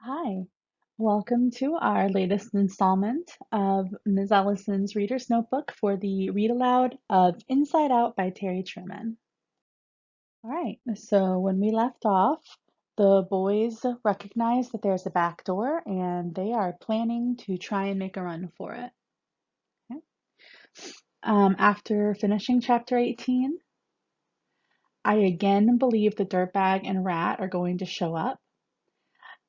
Hi, welcome to our latest installment of Ms. Ellison's Reader's Notebook for the read aloud of Inside Out by Terry Truman. All right, so when we left off, the boys recognize that there's a back door and they are planning to try and make a run for it. Okay. After finishing chapter 18, I again believe the dirtbag and rat are going to show up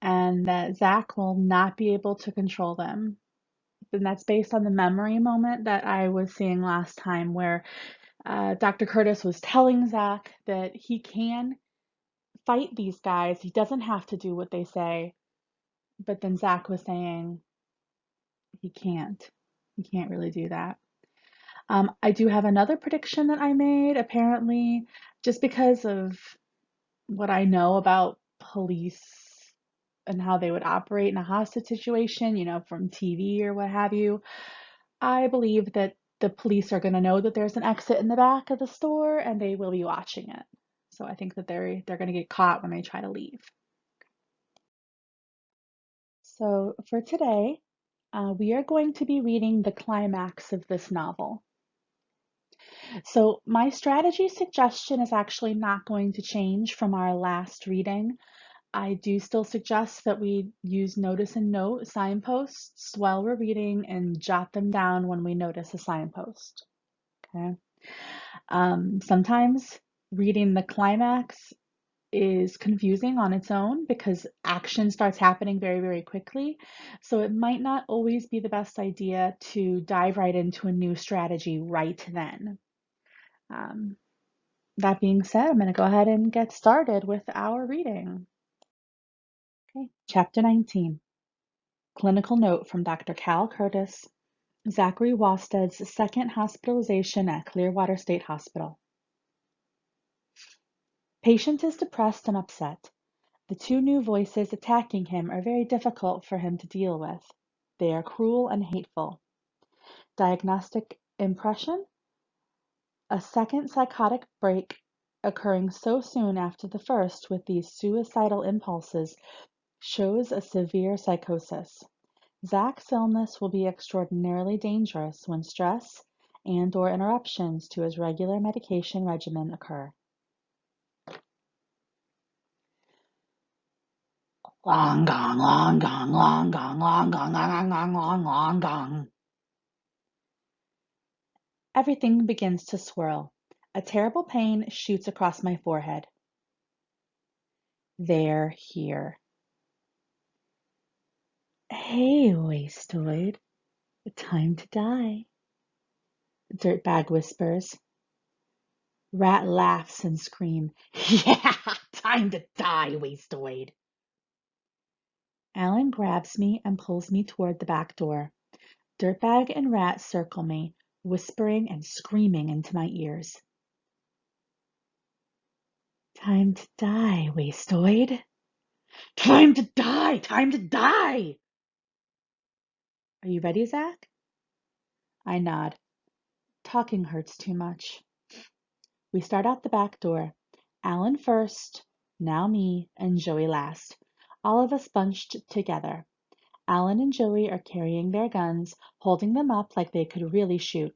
and that Zach will not be able to control them. And that's based on the memory moment that I was seeing last time, where Dr. Curtis was telling Zach that he can fight these guys. He doesn't have to do what they say. But then Zach was saying he can't. He can't really do that. I do have another prediction that I made, apparently, just because of what I know about police and how they would operate in a hostage situation, from TV or what have you. I believe that the police are going to know that there's an exit in the back of the store and they will be watching it. So I think that they're going to get caught when they try to leave. So for today, we are going to be reading the climax of this novel. So my strategy suggestion is actually not going to change from our last reading. I do still suggest that we use notice and note signposts while we're reading and jot them down when we notice a signpost. Okay. Sometimes reading the climax is confusing on its own because action starts happening very, very quickly. So it might not always be the best idea to dive right into a new strategy right then. Um, that being said, I'm going to go ahead and get started with our reading. Okay, Chapter 19. Clinical note from Dr. Cal Curtis, Zachary Wasted's second hospitalization at Clearwater State Hospital. Patient is depressed and upset. The two new voices attacking him are very difficult for him to deal with. They are cruel and hateful. Diagnostic impression: a second psychotic break occurring so soon after the first with these suicidal impulses shows a severe psychosis. Zach's illness will be extraordinarily dangerous when stress and/or interruptions to his regular medication regimen occur. Long gong, long gong, long gong, long gong, long gong, long, long gong. Everything begins to swirl. A terrible pain shoots across my forehead. They're here. Hey, wastoid. Time to die, Dirtbag whispers. Rat laughs and screams. Yeah, time to die, wastoid. Alan grabs me and pulls me toward the back door. Dirtbag and Rat circle me, whispering and screaming into my ears. Time to die, wastoid. Time to die! Time to die! Are you ready, Zach? I nod. Talking hurts too much. We start out the back door. Alan first, now me, and Joey last. All of us bunched together. Alan and Joey are carrying their guns, holding them up like they could really shoot.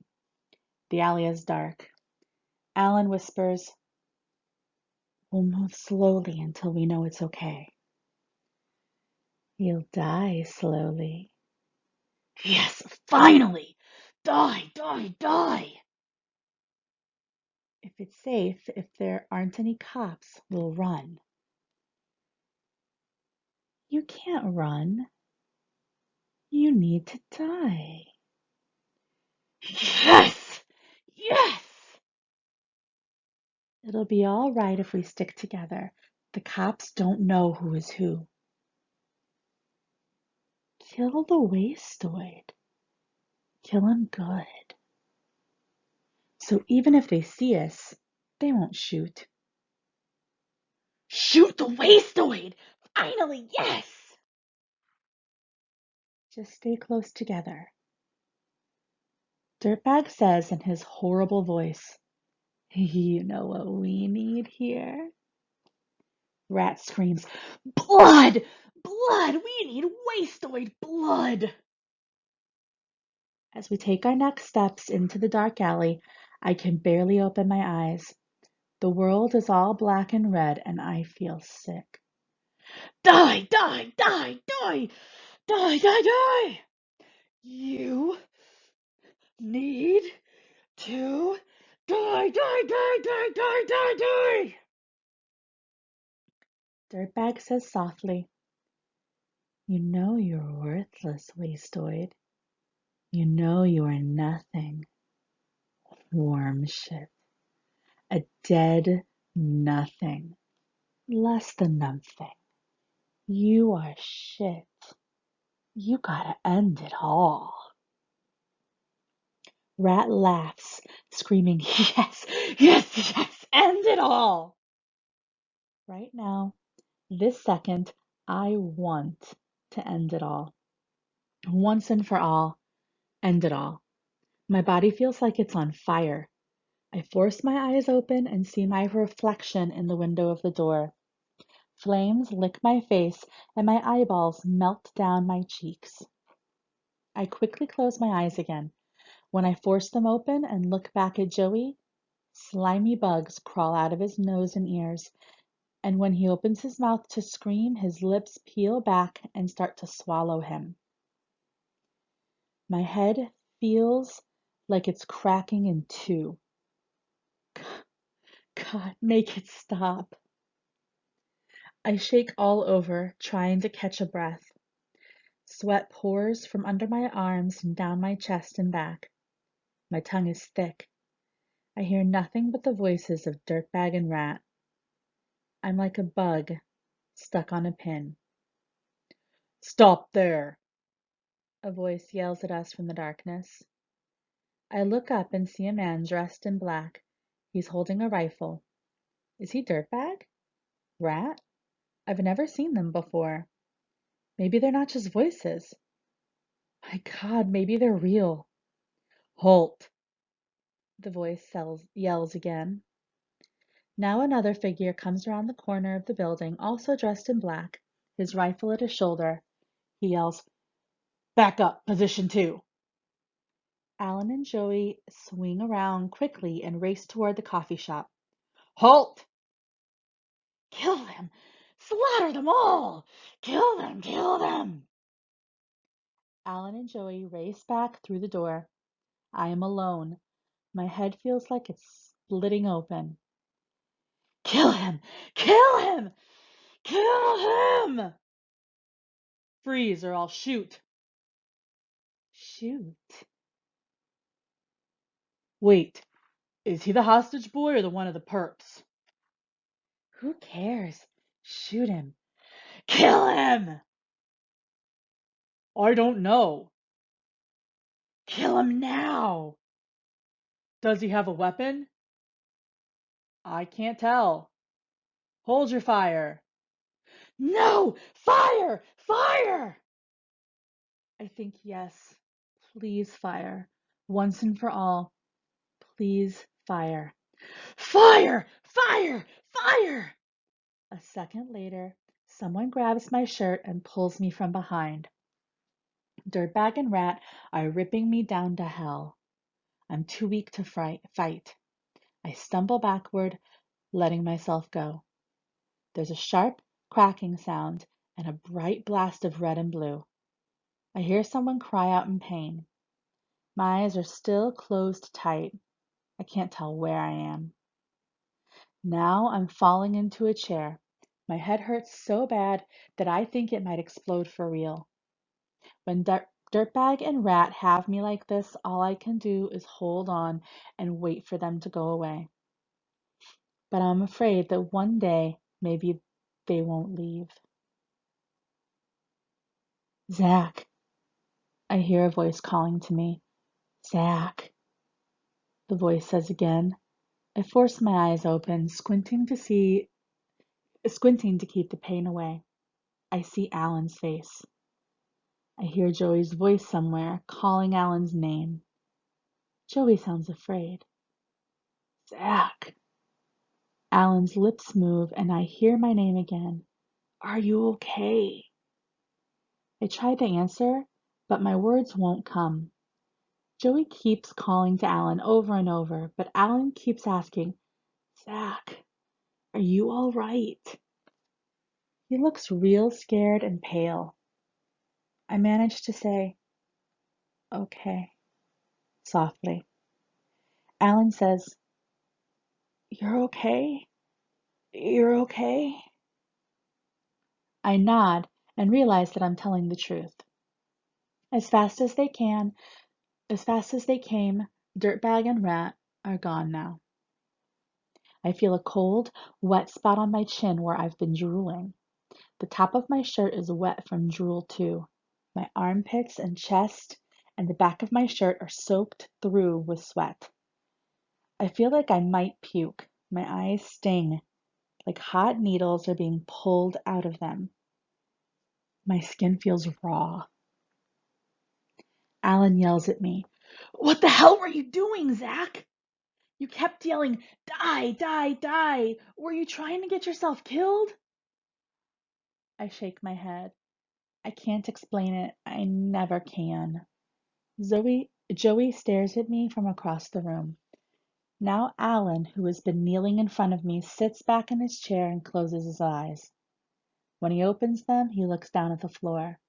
The alley is dark. Alan whispers, "We'll move slowly until we know it's okay." "You'll die slowly." "Yes, finally! Die, die, die!" "If it's safe, if there aren't any cops, we'll run." "You can't run. You need to die." Yes! Yes! "It'll be all right if we stick together. The cops don't know who is who." "Kill the wastoid. Kill him good. So even if they see us, they won't shoot." "Shoot the wastoid! Finally, yes!" "Just stay close together." Dirtbag says in his horrible voice, "You know what we need here?" Rat screams, "Blood! blood! We need wastoid blood! As we take our next steps into the dark alley, I can barely open my eyes. The world is all black and red, and I feel sick. Die, die, die, die, die, die, die! You need to die, die, die, die, die, die, die! Dirtbag says softly, "You know you're worthless, wastoid. You know you are nothing. Worm shit. A dead nothing. Less than nothing. You are shit. You gotta end it all." Rat laughs, screaming, "Yes, yes, yes, end it all!" Right now, this second, I want to end it all. Once and for all, end it all. My body feels like it's on fire. I force my eyes open and see my reflection in the window of the door. Flames lick my face and my eyeballs melt down my cheeks. I quickly close my eyes again. When I force them open and look back at Joey, slimy bugs crawl out of his nose and ears, and when he opens his mouth to scream, his lips peel back and start to swallow him. My head feels like it's cracking in two. God, make it stop. I shake all over, trying to catch a breath. Sweat pours from under my arms and down my chest and back. My tongue is thick. I hear nothing but the voices of Dirtbag and Rat. I'm like a bug stuck on a pin. "Stop there!" a voice yells at us from the darkness. I look up and see a man dressed in black. He's holding a rifle. Is he Dirtbag? Rat? I've never seen them before. Maybe they're not just voices. My God, maybe they're real. "Halt!" the voice yells again. Now another figure comes around the corner of the building, also dressed in black, his rifle at his shoulder. He yells, "Back up, position 2." Alan and Joey swing around quickly and race toward the coffee shop. "Halt!" "Kill them! Slaughter them all! Kill them! Kill them!" Alan and Joey race back through the door. I am alone. My head feels like it's splitting open. "Kill him! Kill him! Kill him!" "Freeze or I'll shoot." "Shoot?" "Wait, is he the hostage boy or the one of the perps?" "Who cares? Shoot him." "Kill him!" "I don't know." "Kill him now." "Does he have a weapon?" "I can't tell." "Hold your fire." "No! Fire! Fire!" I think yes. Please fire. Once and for all. Please fire. Fire! Fire! Fire! A second later, someone grabs my shirt and pulls me from behind. Dirtbag and Rat are ripping me down to hell. I'm too weak to fight. I stumble backward, letting myself go. There's a sharp cracking sound and a bright blast of red and blue. I hear someone cry out in pain. My eyes are still closed tight. I can't tell where I am. Now I'm falling into a chair. My head hurts so bad that I think it might explode for real. When Dirtbag and Rat have me like this, all I can do is hold on and wait for them to go away. But I'm afraid that one day maybe they won't leave. "Zach," I hear a voice calling to me. "Zach," the voice says again. I force my eyes open, squinting to keep the pain away. I see Alan's face. I hear Joey's voice somewhere, calling Alan's name. Joey sounds afraid. "Zach." Alan's lips move and I hear my name again. "Are you okay?" I try to answer, but my words won't come. Joey keeps calling to Alan over and over, but Alan keeps asking, Zach, are you all right? He looks real scared and pale. I manage to say, okay, softly. Alan says, you're okay? You're okay? I nod and realize that I'm telling the truth. As fast as they can, as fast as they came, Dirtbag and Rat are gone now. I feel a cold, wet spot on my chin where I've been drooling. The top of my shirt is wet from drool too. My armpits and chest and the back of my shirt are soaked through with sweat. I feel like I might puke. My eyes sting, like hot needles are being pulled out of them. My skin feels raw. Alan yells at me. What the hell were you doing, Zach? You kept yelling, die, die, die. Were you trying to get yourself killed? I shake my head. I can't explain it. I never can. Joey stares at me from across the room. Now Alan, who has been kneeling in front of me, sits back in his chair and closes his eyes. When he opens them, he looks down at the floor.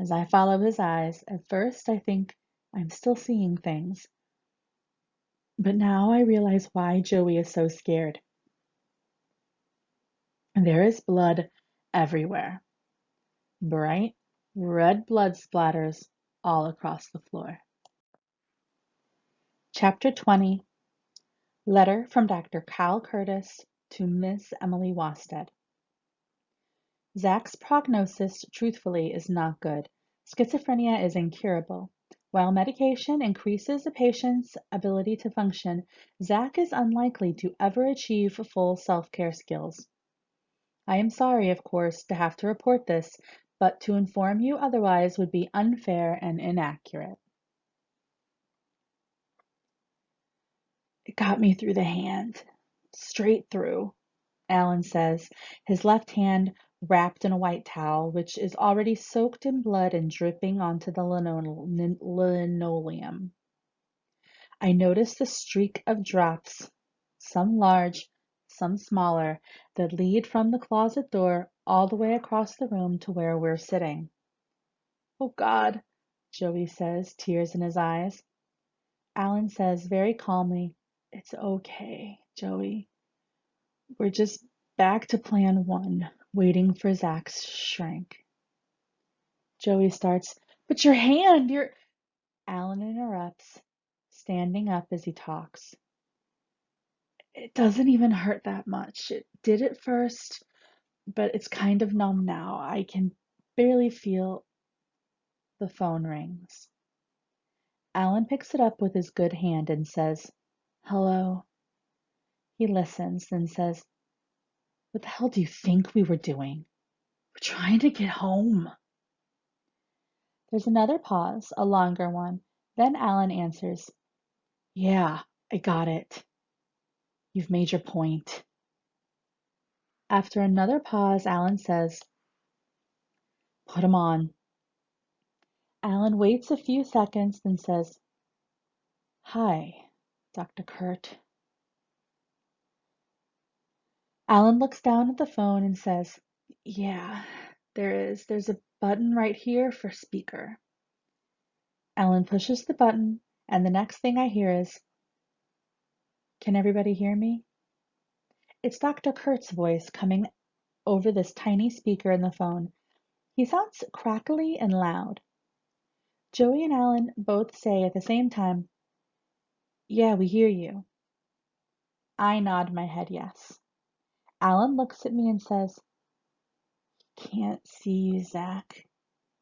As I follow his eyes, at first I think I'm still seeing things. But now I realize why Joey is so scared. There is blood everywhere. Bright red blood splatters all across the floor. Chapter 20. Letter from Dr. Cal Curtis to Miss Emily Wasted. Zach's prognosis, truthfully, is not good. Schizophrenia is incurable. While medication increases a patient's ability to function, Zach is unlikely to ever achieve full self-care skills. I am sorry, of course, to have to report this, but to inform you otherwise would be unfair and inaccurate. It got me through the hand. Straight through, Alan says, his left hand wrapped in a white towel, which is already soaked in blood and dripping onto the linoleum. I notice the streak of drops, some large, some smaller, that lead from the closet door all the way across the room to where we're sitting. Oh God, Joey says, tears in his eyes. Alan says very calmly, it's okay, Joey. We're just back to plan one, waiting for Zach's shrink. Joey starts, but your hand, your... Alan interrupts, standing up as he talks. It doesn't even hurt that much. It did at first, but it's kind of numb now. I can barely feel. The phone rings. Alan picks it up with his good hand and says, hello. He listens, then says, what the hell do you think we were doing? We're trying to get home. There's another pause, a longer one. Then Alan answers, yeah, I got it. You've made your point. After another pause, Alan says, put him on. Alan waits a few seconds, then says, hi, Dr. Kurt. Alan looks down at the phone and says, yeah, there is. There's a button right here for speaker. Alan pushes the button, and the next thing I hear is, can everybody hear me? It's Dr. Kurt's voice coming over this tiny speaker in the phone. He sounds crackly and loud. Joey and Alan both say at the same time, yeah, we hear you. I nod my head yes. Alan looks at me and says, can't see you, Zach.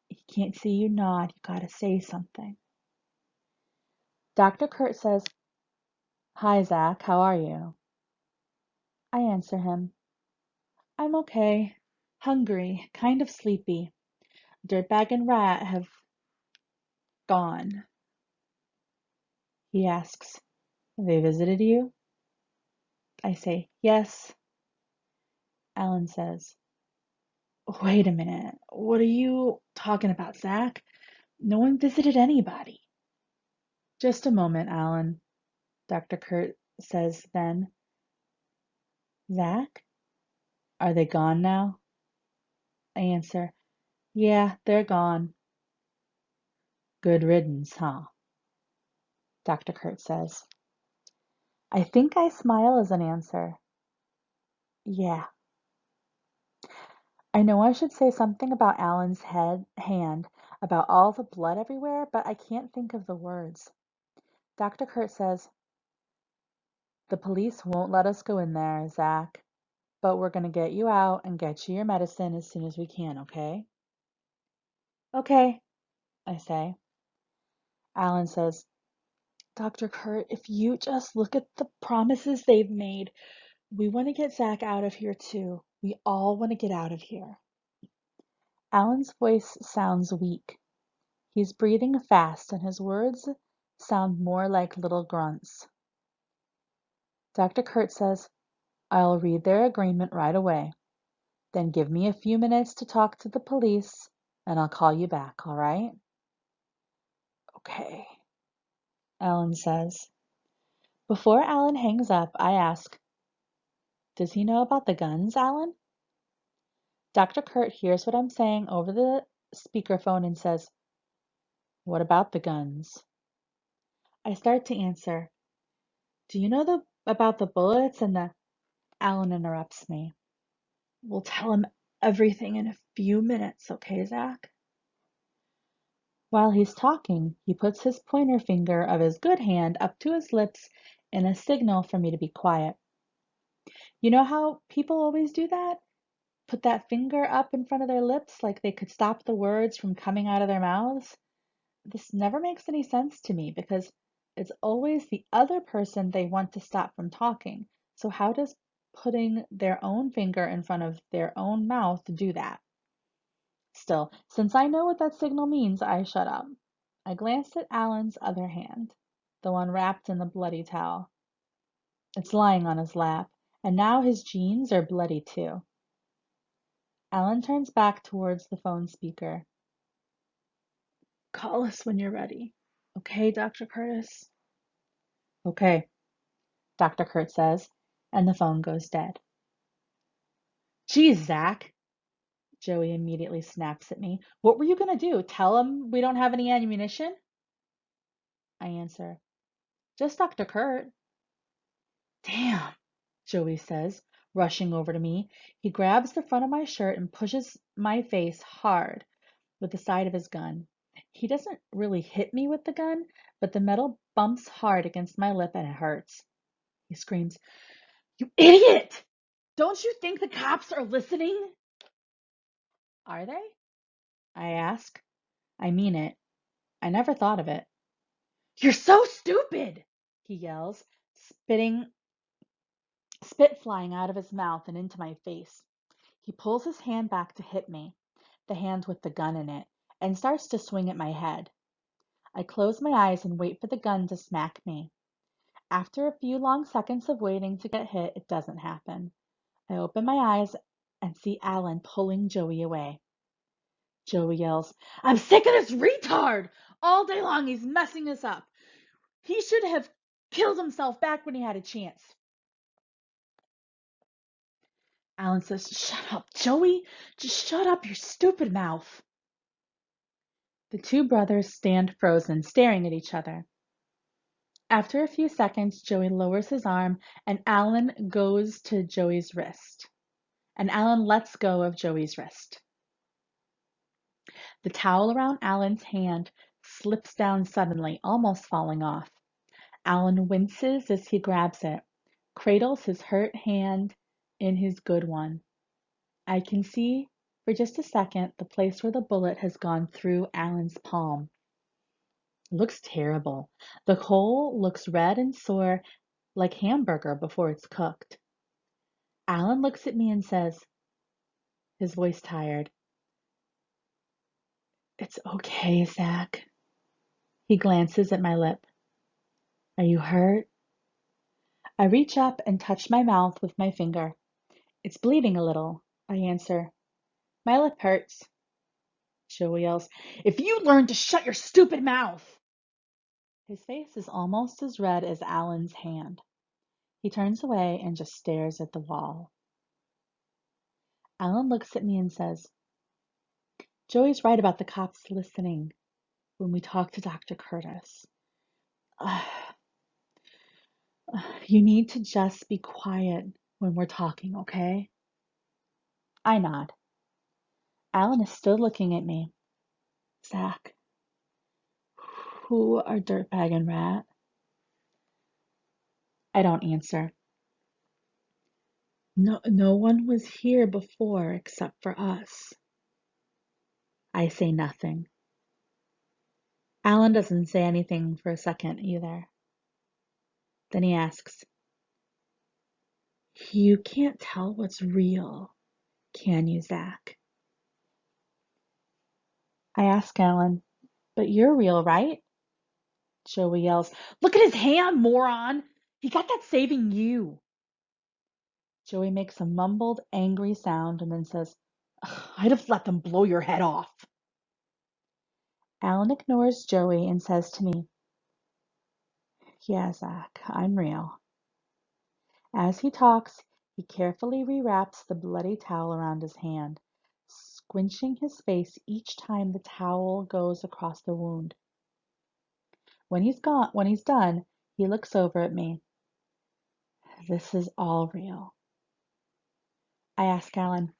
He can't see you nod. You gotta say something. Dr. Kurt says, hi, Zach. How are you? I answer him, I'm okay. Hungry, kind of sleepy. Dirtbag and Rat have gone. He asks, have they visited you? I say, yes. Alan says, Wait a minute. What are you talking about, Zach? No one visited anybody. Just a moment, Alan, Dr. Kurt says then. Zach, are they gone now? I answer, yeah, they're gone. Good riddance, huh? Dr. Kurt says. I think I smile as an answer. Yeah. I know I should say something about Alan's hand, about all the blood everywhere, but I can't think of the words. Dr. Kurt says, the police won't let us go in there, Zach, but we're going to get you out and get you your medicine as soon as we can, okay? Okay, I say. Alan says, Dr. Kurt, if you just look at the promises they've made, we want to get Zach out of here too. We all want to get out of here. Alan's voice sounds weak. He's breathing fast and his words sound more like little grunts. Dr. Kurt says, I'll read their agreement right away. Then give me a few minutes to talk to the police and I'll call you back, all right? Okay, Alan says. Before Alan hangs up, I ask, does he know about the guns, Alan? Dr. Kurt hears what I'm saying over the speakerphone and says, what about the guns? I start to answer, do you know about the bullets and the... Alan interrupts me. We'll tell him everything in a few minutes, okay, Zach? While he's talking, he puts his pointer finger of his good hand up to his lips in a signal for me to be quiet. You know how people always do that? Put that finger up in front of their lips like they could stop the words from coming out of their mouths? This never makes any sense to me because it's always the other person they want to stop from talking. So how does putting their own finger in front of their own mouth do that? Still, since I know what that signal means, I shut up. I glanced at Alan's other hand, the one wrapped in the bloody towel. It's lying on his lap, and now his jeans are bloody too. Alan turns back towards the phone speaker. Call us when you're ready. Okay, Dr. Curtis? Okay, Dr. Kurt says, and the phone goes dead. Geez, Zach, Joey immediately snaps at me. What were you going to do? Tell him we don't have any ammunition? I answer, just Dr. Kurt. Damn, Joey says, rushing over to me. He grabs the front of my shirt and pushes my face hard with the side of his gun. He doesn't really hit me with the gun, but the metal bumps hard against my lip and it hurts. He screams, You idiot! Don't you think the cops are listening? Are they? I ask. I mean it. I never thought of it. You're so stupid, he yells, spit flying out of his mouth and into my face. He pulls his hand back to hit me, the hand with the gun in it, and starts to swing at my head. I close my eyes and wait for the gun to smack me. After a few long seconds of waiting to get hit, it doesn't happen. I open my eyes and see Alan pulling Joey away. Joey yells, I'm sick of this retard! All day long he's messing us up. He should have killed himself back when he had a chance. Alan says, Shut up, Joey. Just shut up your stupid mouth. The two brothers stand frozen, staring at each other. After a few seconds, Joey lowers his arm and Alan goes to Joey's wrist. And Alan lets go of Joey's wrist. The towel around Alan's hand slips down suddenly, almost falling off. Alan winces as he grabs it, cradles his hurt hand in his good one. I can see for just a second the place where the bullet has gone through Alan's palm. It looks terrible. The hole looks red and sore like hamburger before it's cooked. Alan looks at me and says, his voice tired, It's okay, Zach. He glances at my lip. Are you hurt? I reach up and touch my mouth with my finger. It's bleeding a little, I answer. My lip hurts. Joey yells, "If you learn to shut your stupid mouth!" His face is almost as red as Alan's hand. He turns away and just stares at the wall. Alan looks at me and says, "Joey's right about the cops listening when we talk to Dr. Curtis. You need to just be quiet when we're talking, okay?" I nod. Alan is still looking at me. "Zach, who are Dirtbag and Rat?" I don't answer. No one was here before except for us." I say nothing. Alan doesn't say anything for a second either. Then he asks, "You can't tell what's real, can you, Zach?" I ask Alan, "But you're real, right?" Joey yells, "Look at his hand, moron! He got that saving you." Joey makes a mumbled, angry sound and then says, "I'd have let them blow your head off." Alan ignores Joey and says to me, "Yeah, Zach, I'm real." As he talks, he carefully rewraps the bloody towel around his hand, squinching his face each time the towel goes across the wound. When he's done, he looks over at me. "This is all real." I ask Alan,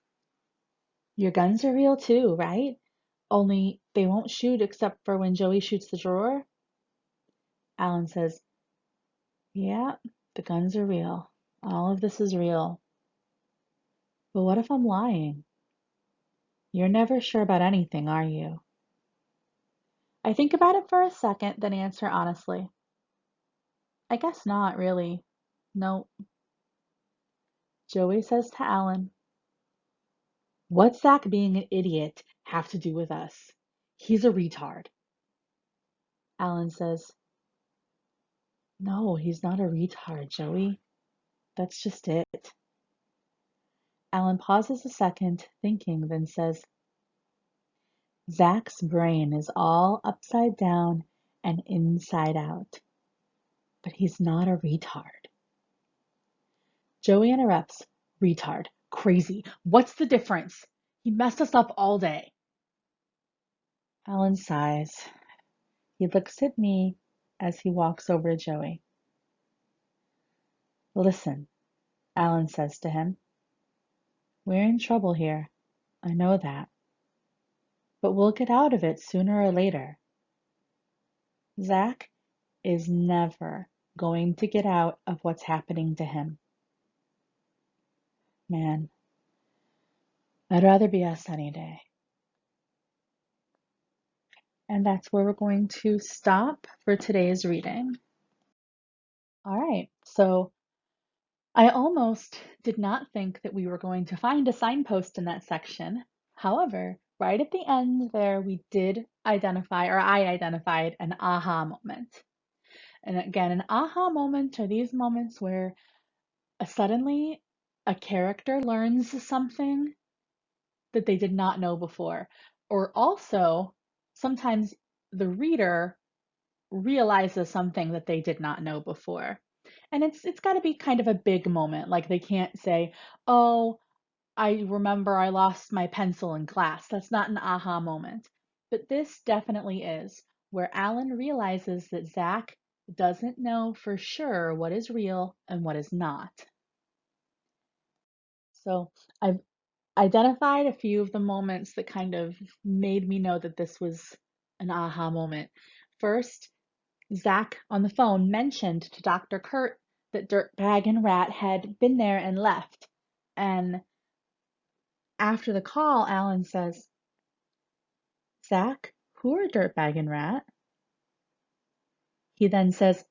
"Your guns are real too, right? Only they won't shoot except for when Joey shoots the drawer?" Alan says, "Yeah, the guns are real. All of this is real. But what if I'm lying? You're never sure about anything, are you?" I think about it for a second, then answer honestly, "I guess not, really. No." Joey says to Alan, "What's Zach being an idiot have to do with us? He's a retard." Alan says, "No, he's not a retard, Joey. That's just it." Alan pauses a second, thinking, then says, "Zach's brain is all upside down and inside out. But he's not a retard." Joey interrupts, "Retard. Crazy. What's the difference? He messed us up all day." Alan sighs. He looks at me as he walks over to Joey. "Listen," Alan says to him. "We're in trouble here. I know that. But we'll get out of it sooner or later. Zach is never going to get out of what's happening to him. Man, I'd rather be us any day." And that's where we're going to stop for today's reading. All right, so I almost did not think that we were going to find a signpost in that section. However, right at the end there, we did identify, or I identified, an aha moment. And again, an aha moment are these moments where suddenly a character learns something that they did not know before. Or also, sometimes the reader realizes something that they did not know before. And it's got to be kind of a big moment. Like they can't say, "Oh, I remember I lost my pencil in class." That's not an aha moment. But this definitely is, where Alan realizes that Zach doesn't know for sure what is real and what is not. So I've identified a few of the moments that kind of made me know that this was an aha moment. First, Zach on the phone mentioned to Dr. Kurt that Dirtbag and Rat had been there and left. And after the call, Alan says, "Zach, who are Dirtbag and Rat?" He then says,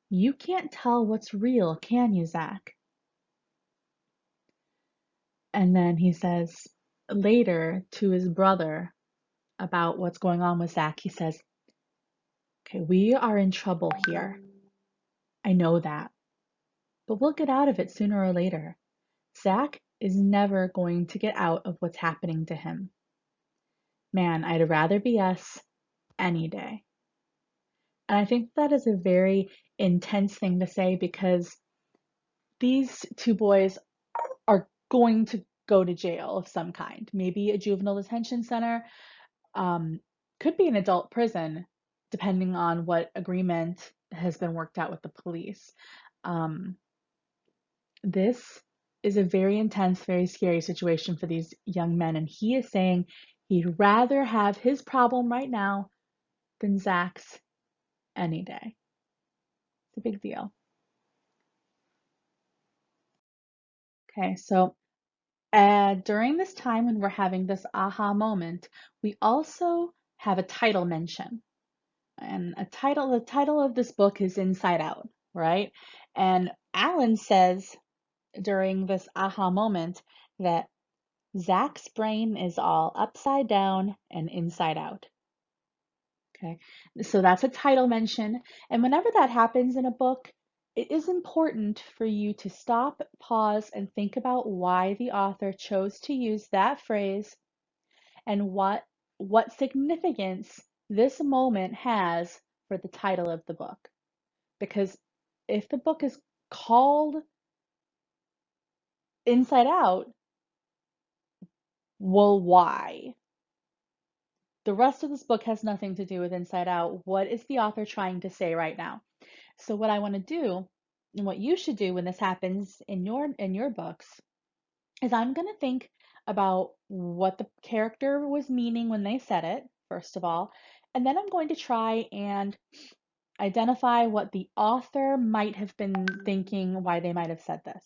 "You can't tell what's real, can you, Zach?" And then he says later to his brother about what's going on with Zach, he says, "Okay, we are in trouble here. I know that. But we'll get out of it sooner or later. Zach is never going to get out of what's happening to him. Man, I'd rather be us any day. And I think that is a very intense thing to say because these two boys are going to go to jail of some kind, maybe a juvenile detention center, could be an adult prison, depending on what agreement has been worked out with the police. Um, this is a very intense, very scary situation for these young men, and he is saying he'd rather have his problem right now than Zach's any day. It's a big deal. Okay, so during this time when we're having this aha moment, we also have a title mention. And the title of this book is Inside Out, right? And Alan says during this aha moment that Zach's brain is all upside down and inside out. Okay, so that's a title mention. And whenever that happens in a book, it is important for you to stop, pause, and think about why the author chose to use that phrase and what significance this moment has for the title of the book. Because if the book is called Inside Out, well, why? The rest of this book has nothing to do with Inside Out. What is the author trying to say right now? So what I want to do, and what you should do when this happens in your books, is I'm going to think about what the character was meaning when they said it, first of all, and then I'm going to try and identify what the author might have been thinking, why they might have said this.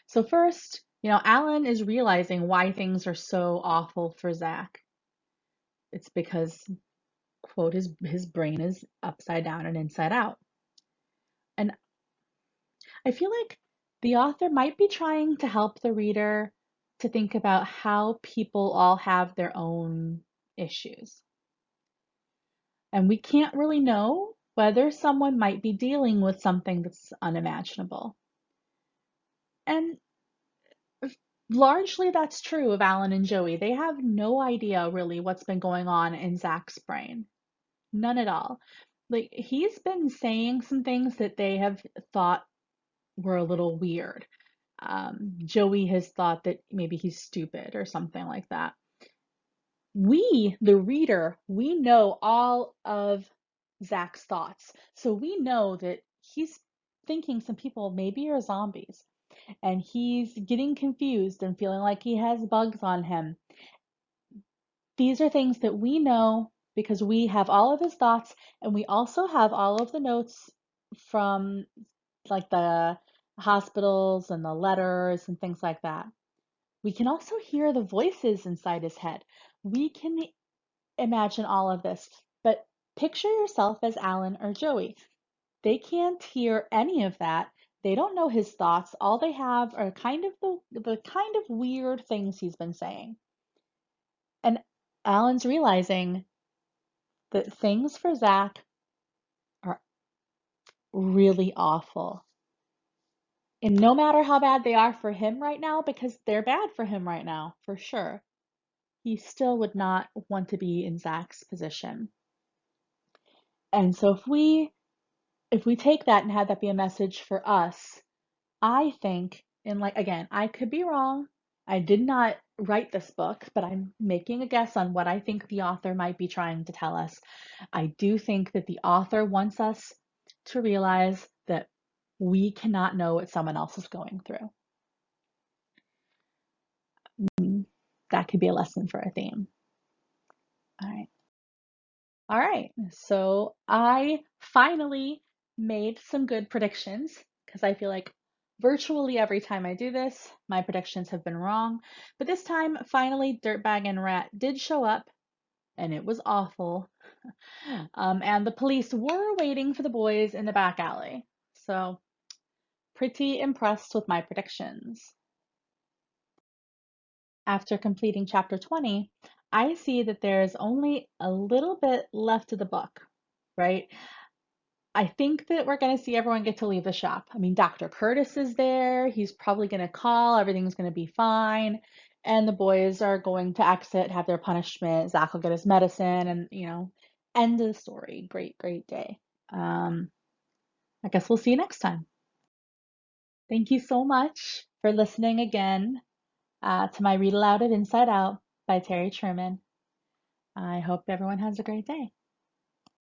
So first, Alan is realizing why things are so awful for Zach. It's because, quote, his brain is upside down and inside out. And I feel like the author might be trying to help the reader to think about how people all have their own issues. And we can't really know whether someone might be dealing with something that's unimaginable. And largely that's true of Alan and Joey. They have no idea really what's been going on in Zach's brain. None at all. Like, he's been saying some things that they have thought were a little weird. Joey has thought that maybe he's stupid or something like that. We, the reader, we know all of Zach's thoughts. So we know that he's thinking some people maybe are zombies, and he's getting confused and feeling like he has bugs on him. These are things that we know because we have all of his thoughts, and we also have all of the notes from like the hospitals and the letters and things like that. We can also hear the voices inside his head. We can imagine all of this, but picture yourself as Alan or Joey. They can't hear any of that. They don't know his thoughts. All they have are kind of the kind of weird things he's been saying. And Alan's realizing that things for Zach are really awful. And no matter how bad they are for him right now, because they're bad for him right now, for sure, he still would not want to be in Zach's position. And so if we take that and have that be a message for us, I think, and like again, I could be wrong. I did not write this book, but I'm making a guess on what I think the author might be trying to tell us. I do think that the author wants us to realize that we cannot know what someone else is going through. That could be a lesson for a theme. All right. All right. So I finally made some good predictions because I feel like virtually every time I do this, my predictions have been wrong. But this time, finally, Dirtbag and Rat did show up, and it was awful. And the police were waiting for the boys in the back alley. So, pretty impressed with my predictions. After completing chapter 20, I see that there's only a little bit left of the book, right? I think that we're going to see everyone get to leave the shop. I mean, Dr. Curtis is there. He's probably going to call. Everything's going to be fine. And the boys are going to exit, have their punishment. Zach will get his medicine and, end of the story. Great, great day. Um, I guess we'll see you next time. Thank you so much for listening again to my read aloud of Inside Out by Terry Truman. I hope everyone has a great day.